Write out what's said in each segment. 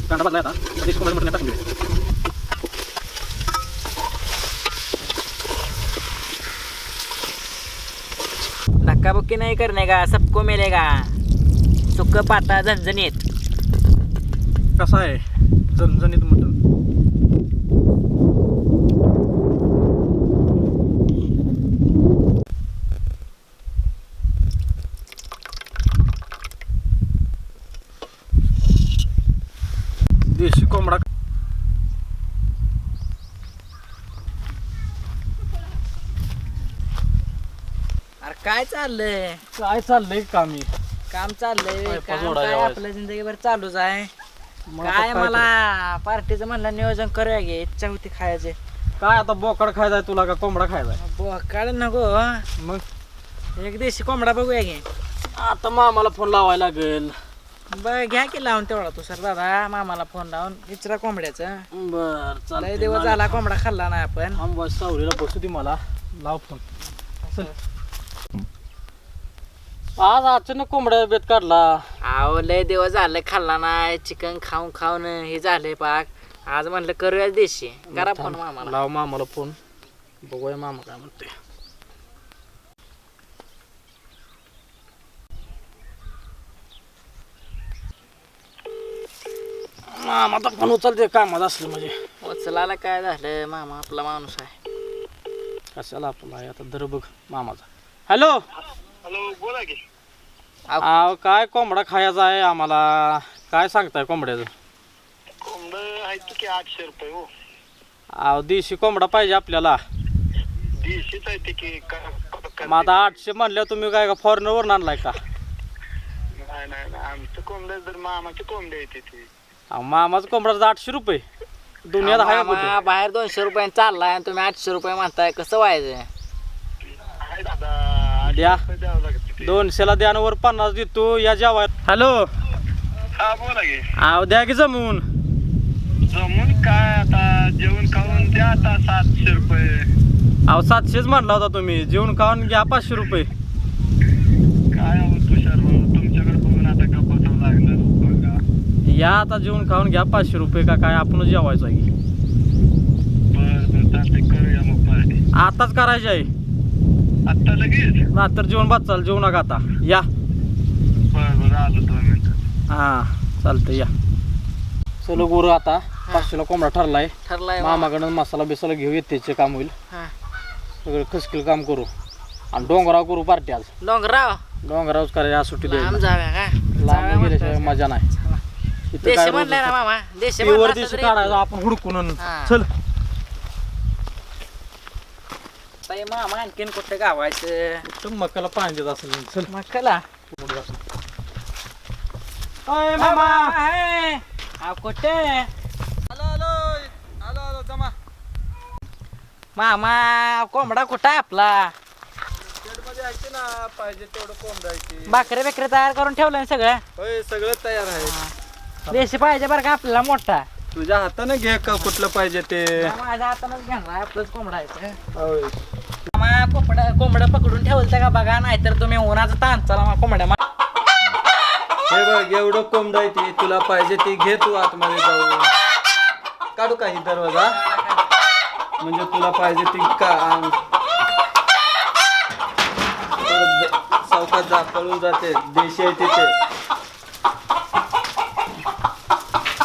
कांदा भाजला आता देशी कोंबड्याचं मटण टाकून देऊया. धक्का बुक्की नहीं करने का, सबको मिलेगा सुक्क पाता झणझणीत. कसा आहे झणझणीत मटण. देशी कोंबडा अरे काय चाललंय? काय चाललंय कामी. काम चाललंय. काय काम पजोडा काय जेवायला. आपल्या जिंदगीभर चालूच आहे. मग आता काय काय मला पार्टीचं म्हणलं नियोजन करूया गे, इच्छा होती खायचे. काय आता बोकड खायचाय तुला का कोंबडा खायचाय. बोकाळ नको, मग एक देशी कोंबडा बघूया गे. आता मामाला फोन लावायला लागेल. बघ घ्या की लावून तेवढा तू सर दादा, मामाला फोन लावून विचारा कोंबड्याचं. बर लय चालतंय. दिवस झाला कोंबडा खाल्ला नाही आपण. आंबा सावलीला बसू दे मला. लाव फोन. चल. आज अचानक कोंबड्या बेत काढला. अहो लय दिवस झाले खाल्ला नाही, चिकन खाऊन खाऊन हे झाले पाक. आज म्हणलं करूया देशी. करा फोन मामाला. लाव मामाला फोन. बघूया मामा काय म्हणते. मामाचा फोन उचलते कामात असलं म्हणजे. उचलायला काय झालं, मामा आपला माणूस आहे. कशाला आपला आहे आता. दर बघ मामाचा. हॅलो. हॅलो, बोला की. अहो काय कोंबडा खायचा आहे आम्हाला. काय सांगताय कोंबड्याचं. कोंबड आहेत की 800 रुपये हो. अहो देशी कोंबडा पाहिजे आपल्याला. देशीच आहे ते की मग आता 800 म्हणल्यावर तुम्ही काय का फॉरेनवरून आणलाय का. नाही नाही नाही, आमचं कोंबड्या जर मामाची कोंबड्या येते ती. अहो, मामाचं कोंबडाचं 800 रुपये. दुनियात आहे मामा कुठे. बाहेर 200 रुपयाने चाललाय आणि तुम्ही 800 रुपये म्हणताय, कसं व्हायचं? आहे दादा, द्या. 800 रुपये द्यावं लागते. 200ला द्या वर 50 देतो या जेवाय. हॅलो. हा बोला की. अहो द्या की जमून. जमून काय आता, जेवण खाऊन द्या आता 700 रुपये. अहो 700च म्हणला होता तुम्ही. जेवण खाऊन घ्या 500 रुपये. काय अहो तुषार भाऊ, तुमच्याकडे बघून आता का बसावं लागणार बघा. या आता जेवण खाऊन घ्या 500 रुपये का काय आपणच जेवायचं आहे. बरं चालते, करूया मग पार्टी. आताच करायची आहे. आत्ता लगेच. नंतर जेवण बाद चाल. जेवू नका आता. या. बरं आलो 2 मिनिटं. हा चालतंय या. चलो गुरु आता 500ला कोंबडा ठरलाय. ठरलाय मामाकडून मसाला बिसाला घेऊ येतेचे काम होईल. हा. सगळं खसकील काम करू आणि डोंगराव करू पार्टी आज. डोंगराव डोंगरावच करायची आज सुट्टी लांब द्यायला. जाव्या का? लांब गेल्याशिवाय मजा नाही. इथं देशी काय म्हणलंय ना रोज मामा, देशी वर म्हणलं दिवशी असतं तरी काढायचं आपण हुडकून. हा. चल. ताई मामा आणखीन कुठे गावायचं? मकाला पाणी देत असेल. चल. मग कला अय मामा. कुठे आलो जमा. मामा? कोंबडा कुठं आहे आपला? मध्ये आहे ना, पाहिजे तेवढं कोंबडायची. भाकरे बिकरे तयार करून ठेवलंय सगळं. होय सगळं तयार आहे. देशी पाहिजे बरं का आपल्याला मोठा. तुझ्या हाताने घे का कुठलं पाहिजे ते. माझ्या हातानच घेणार, आपलंच कोंबडा आहे. होय. मामा कोंबडं पकडून ठेवलं का बघा, नाहीतर तुम्ही उन्हाचं ताण चला मग कोंबड्या. हे बघ एवढं कोंबड आहे ते. तुला पाहिजे ते घे तू आतमध्ये जाऊन. काढू काही दरवाजा म्हणजे तुला पाहिजे ती का. सावकाश जा, पळून जाते. देशी आहे तिथे.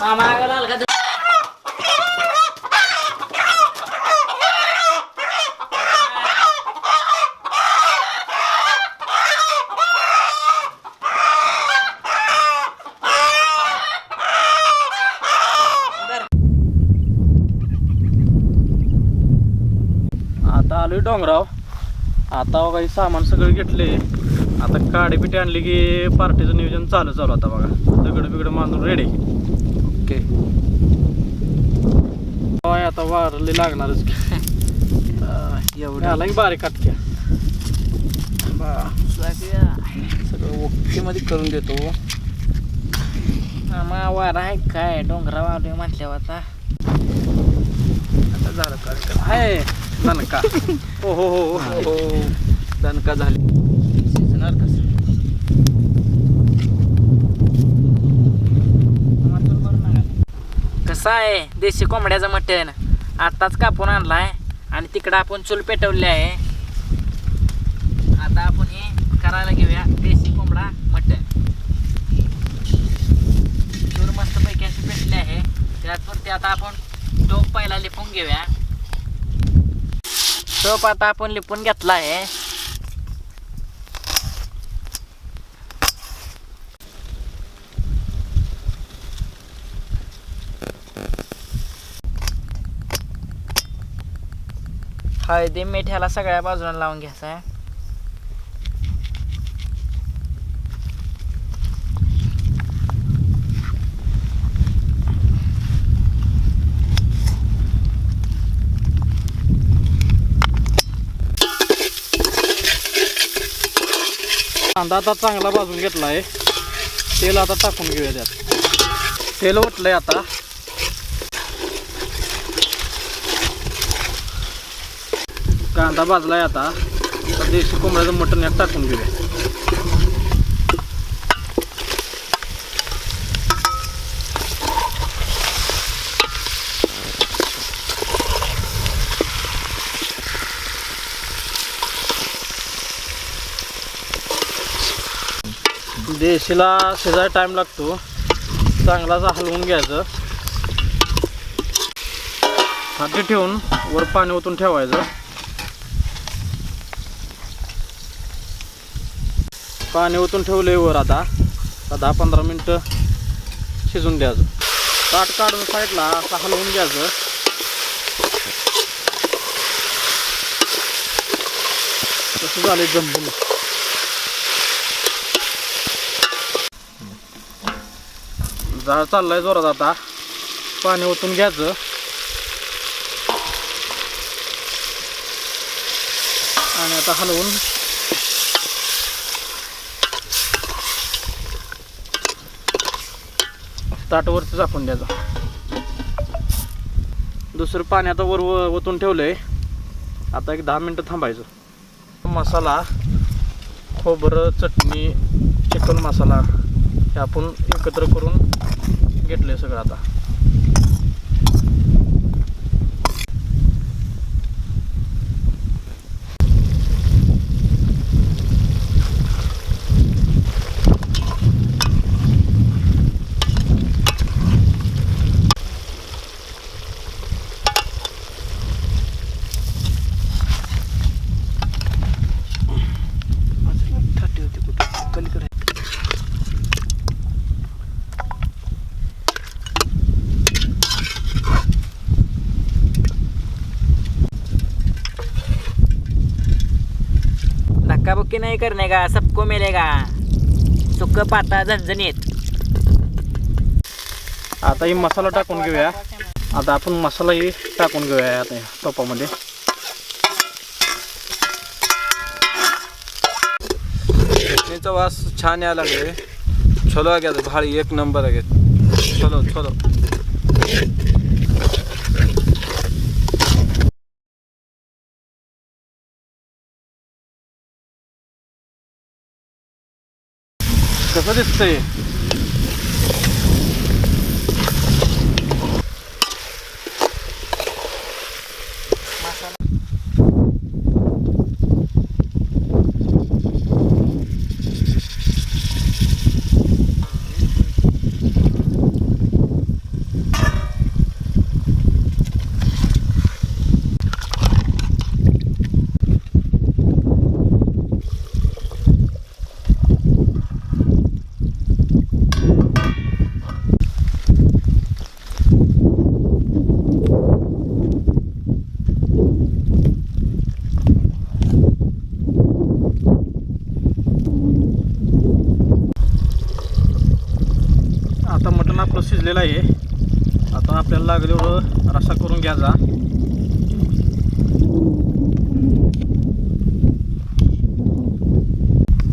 मामा लाल का आता आलोय डोंगराव. आता काही सामान सगळं घेतले. आता काडी पिठी आणली की पार्टीचं नियोजन चालू आता बघा. दगड बिगड मांडून रेडी. ओके. आता वारली लागणारच. एवढं आला की बारीक काटक्या. सगळं ओके मध्ये करून देतो. मामा वार आहे काय, डोंगरावर आलोय म्हटल्यावर आता. आता झालं कार्यक्रम आहे. दणका. हो हो हो हो. दणका झाली. शिजणार कसं? कसं आहे देशी कोंबड्याचं मटण आत्ताच कापून आणलाय आणि तिकडं आपण चूल पेटवली आहे. आता आपण हे करायला घेऊया देशी कोंबडा मटण. चूल मस्तपैकी अशी पेटली आहे. त्यातवरती आता आपण टोप पहिला लिपून घेऊया. टोप आता आपण लिपून घेतला आहे. हळदी मिठाला सगळ्या बाजूला लावून घ्यायचं आहे. कांदा आता चांगला भाजून घेतला आहे. तेल आता टाकून घेऊया त्यात. तेल ओतलंय आता. कांदा भाजलाय आता. देशी कोंबड्याचं मटण यात टाकून घेऊया. देशीला शिजायला टाइम लागतो. चांगलाच हलवून घ्यायचं. हाती ठेवून वर पाणी ओतून ठेवायचं. पाणी ओतून ठेवले वर. आता 10-15 मिनटं शिजून द्यायचं. ताट काढून साईडला असं हलवून घ्यायचं. तसं झालं जमून. जाळ चाललाय जोरात. आता पाणी ओतून घ्यायचं आणि आता हलवून ताटवरती झाकून द्यायचं. दुसरं पाणी आता वर ओतून ठेवलंय. आता एक 10 मिनटं थांबायचं. मसाला, खोबरं, चटणी, चिकन मसाला हे आपण एकत्र करून घेतलंय सगळं. आता धक्काबुक्की नहीं करने का, सबको मिलेगा सुक्क पाता झणझणीत. आता ही मसाला टाकून घेऊया. आता आपण मसालाही टाकून घेऊया आता टोपामध्ये. चटणीचा वास छान यायला लागले. चलो आगे भारी एक नंबर आगे. चलो चलो. कसं दिसतंय? आता मटण आपलं शिजलेलं आहे. आता आपल्याला लागलं एवढं रस्सा करून घ्यायचा.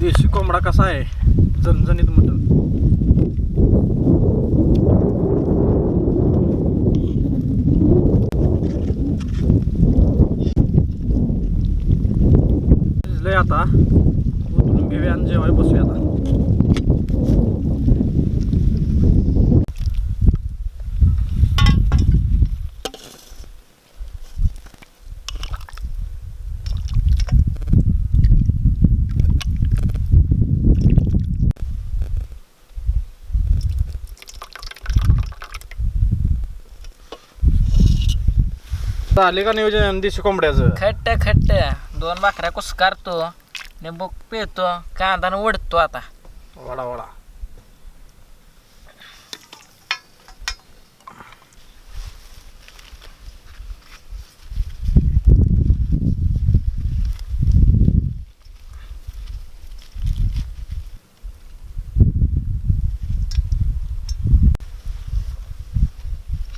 देशी कोंबडा कसा आहे, झणझणीत मटण. शिजलंय. आता उतरून घेऊया आणि जेवायला बसूया. आता झाले का नियोजन देशी कोंबड्याचं? खट्ट खट्ट 2 भाकऱ्या कुस्कारतो, लिंबू पिळतो, कांदा वडतो आता. वडा वडा.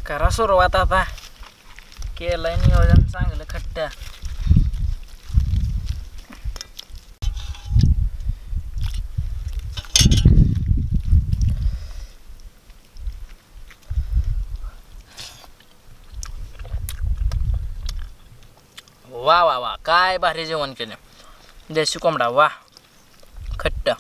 करा सुरुवात आता. केलंय नियोजन चांगलं खट्ट. वा वा वा, काय भारी जेवण केलं. देशी कोंबडा वा, खट्ट.